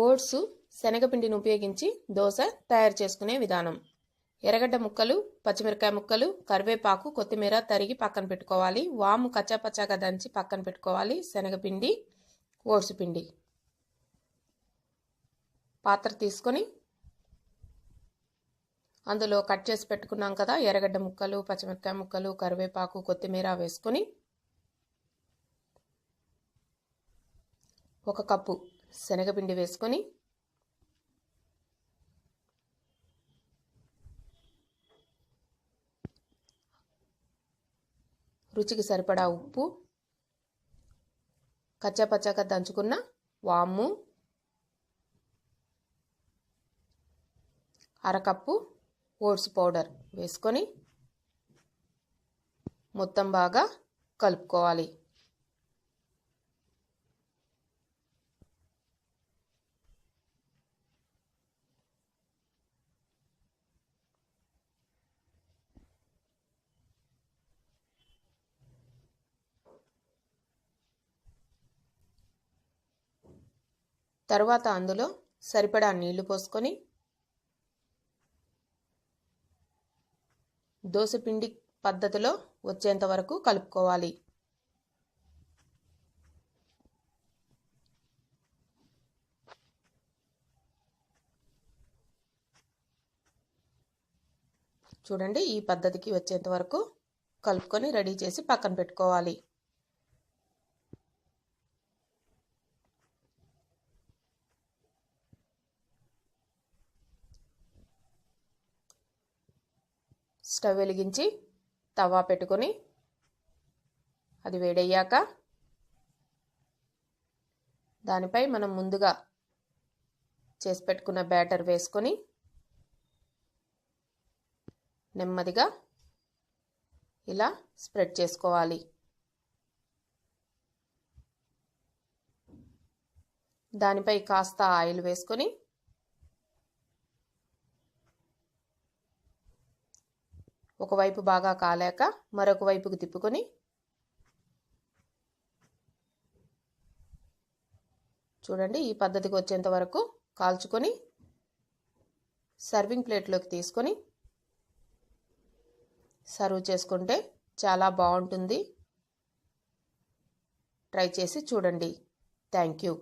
Oats శనగపిండిని ఉపయోగించి దోశ తయారు చేసుకునే విధానం. ఎర్రగడ్డ ముక్కలు, పచ్చిమిరకాయ ముక్కలు, కరివేపాకు, కొత్తిమీర తరిగి పక్కన పెట్టుకోవాలి. వాము కచ్చాపచ్చాగా దంచి పక్కన పెట్టుకోవాలి. శనగపిండి, ఓట్స్ పిండి. పాత్ర తీసుకొని అందులో కట్ చేసి పెట్టుకున్నాం కదా ఎర్రగడ్డ ముక్కలు, పచ్చిమిరకాయ ముక్కలు, కరివేపాకు, కొత్తిమీర వేసుకొని 1 కప్పు శనగపిండి వేసుకొని రుచికి సరిపడా ఉప్పు, కచ్చాపచ్చాగా దంచుకున్న వాము, 1/2 కప్పు ఓట్స్ పౌడర్ వేసుకొని మొత్తం బాగా కలుపుకోవాలి. తర్వాత అందులో సరిపడా నీళ్లు పోసుకొని దోసపిండి పద్ధతిలో వచ్చేంత వరకు కలుపుకోవాలి. చూడండి, ఈ పద్ధతికి వచ్చేంత వరకు కలుపుకొని రెడీ చేసి పక్కన పెట్టుకోవాలి. స్టవ్ వెలిగించి తవా పెట్టుకొని అది వేడయ్యాక దానిపై మనం ముందుగా చేసి పెట్టుకున్న బ్యాటర్ వేసుకొని నెమ్మదిగా ఇలా స్ప్రెడ్ చేసుకోవాలి. దానిపై కాస్త ఆయిల్ వేసుకొని ఒకవైపు బాగా కాలాక మరొక వైపుకు తిప్పుకొని చూడండి, ఈ పద్ధతికి వచ్చేంత వరకు కాల్చుకొని సర్వింగ్ ప్లేట్లోకి తీసుకొని సర్వ్ చేసుకుంటే చాలా బాగుంటుంది. ట్రై చేసి చూడండి. Thank you.